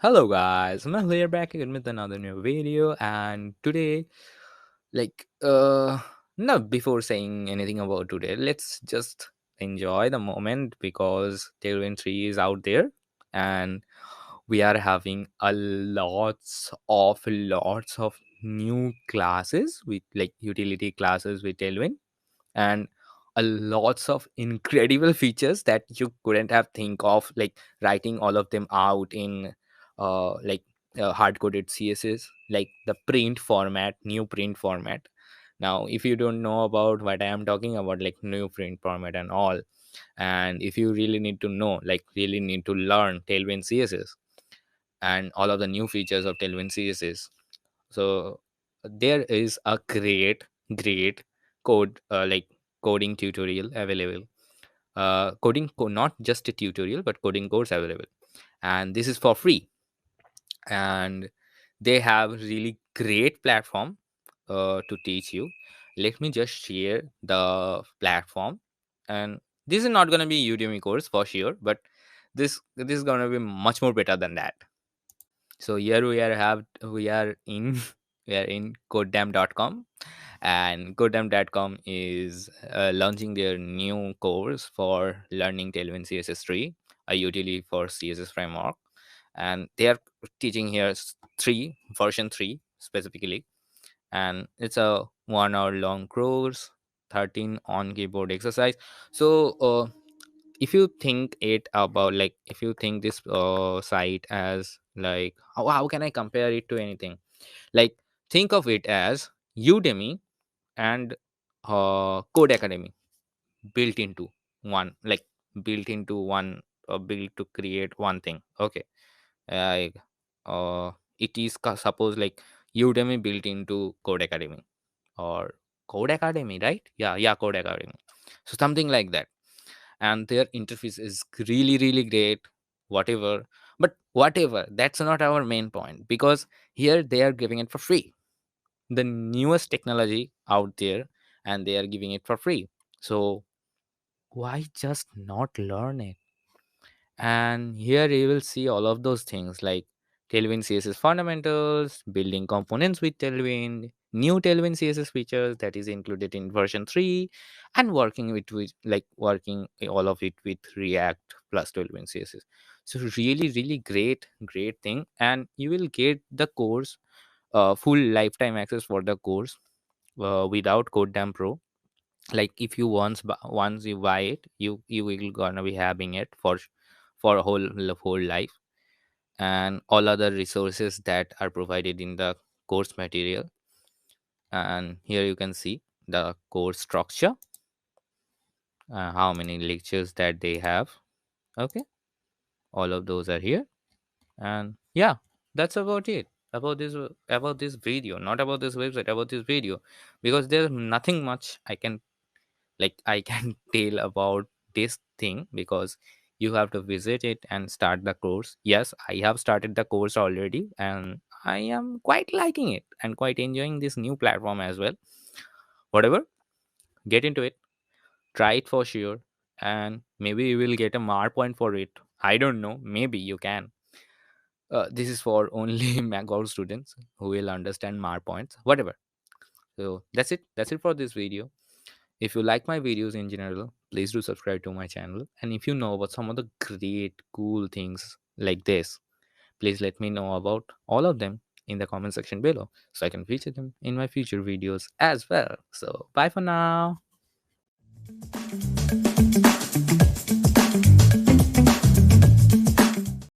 Hello guys, Mehul here back again with another new video, and today, like no, before saying anything about today, let's just enjoy the moment because Tailwind 3 is out there, and we are having a lots of new classes with like utility classes with Tailwind, and a lots of incredible features that you couldn't have think of, like writing all of them out in like hard coded css, like the print format, new print format. Now if you don't know about what I am talking about, like new print format and all, and if you really need to know, like really need to learn Tailwind css and all of the new features of Tailwind css, so there is a great code, like coding tutorial available, not just a tutorial but coding course available, and this is for free. And they have really great platform to teach you. Let me just share the platform. And this is not going to be Udemy course for sure, but this is going to be much more better than that. So here we are in we are in codedam.com, and codedam.com is launching their new course for learning Tailwind CSS3, a utility for CSS framework, and they are teaching here 3 version 3 specifically, and it's a 1 hour long course, 13 on keyboard exercise. So if you think it about, like if you think this site as like how can I compare it to anything, like think of it as Udemy and Code Academy built into one, like built into one, built to create one thing. Okay, like it is suppose like Udemy built into Code Academy, or Code Academy, right? Yeah, Code Academy. So something like that, and their interface is really great, whatever. But whatever, that's not our main point, because here they are giving it for free, the newest technology out there, and they are giving it for free. So why just not learn it? And here you will see all of those things like Tailwind CSS fundamentals, building components with Tailwind, new Tailwind CSS features that is included in version 3, and working with like working all of it with React plus Tailwind CSS. So really great thing, and you will get the course, full lifetime access for the course, without Codedam Pro. Like if you once you buy it, you will gonna be having it for a whole life, and all other resources that are provided in the course material. And here you can see the course structure, how many lectures that they have. Okay, all of those are here. And yeah, that's about it, about this video, not about this website, about this video, because there's nothing much I can tell about this thing, because you have to visit it and start the course. Yes, I have started the course already, and I am quite liking it and quite enjoying this new platform as well. Whatever, get into it, try it for sure, and maybe you will get a mark point for it. I don't know, maybe you can. This is for only Magor students who will understand mark points, whatever. So that's it for this video. If you like my videos in general, please do subscribe to my channel. And if you know about some of the great, cool things like this, please let me know about all of them in the comment section below so I can feature them in my future videos as well. So, bye for now.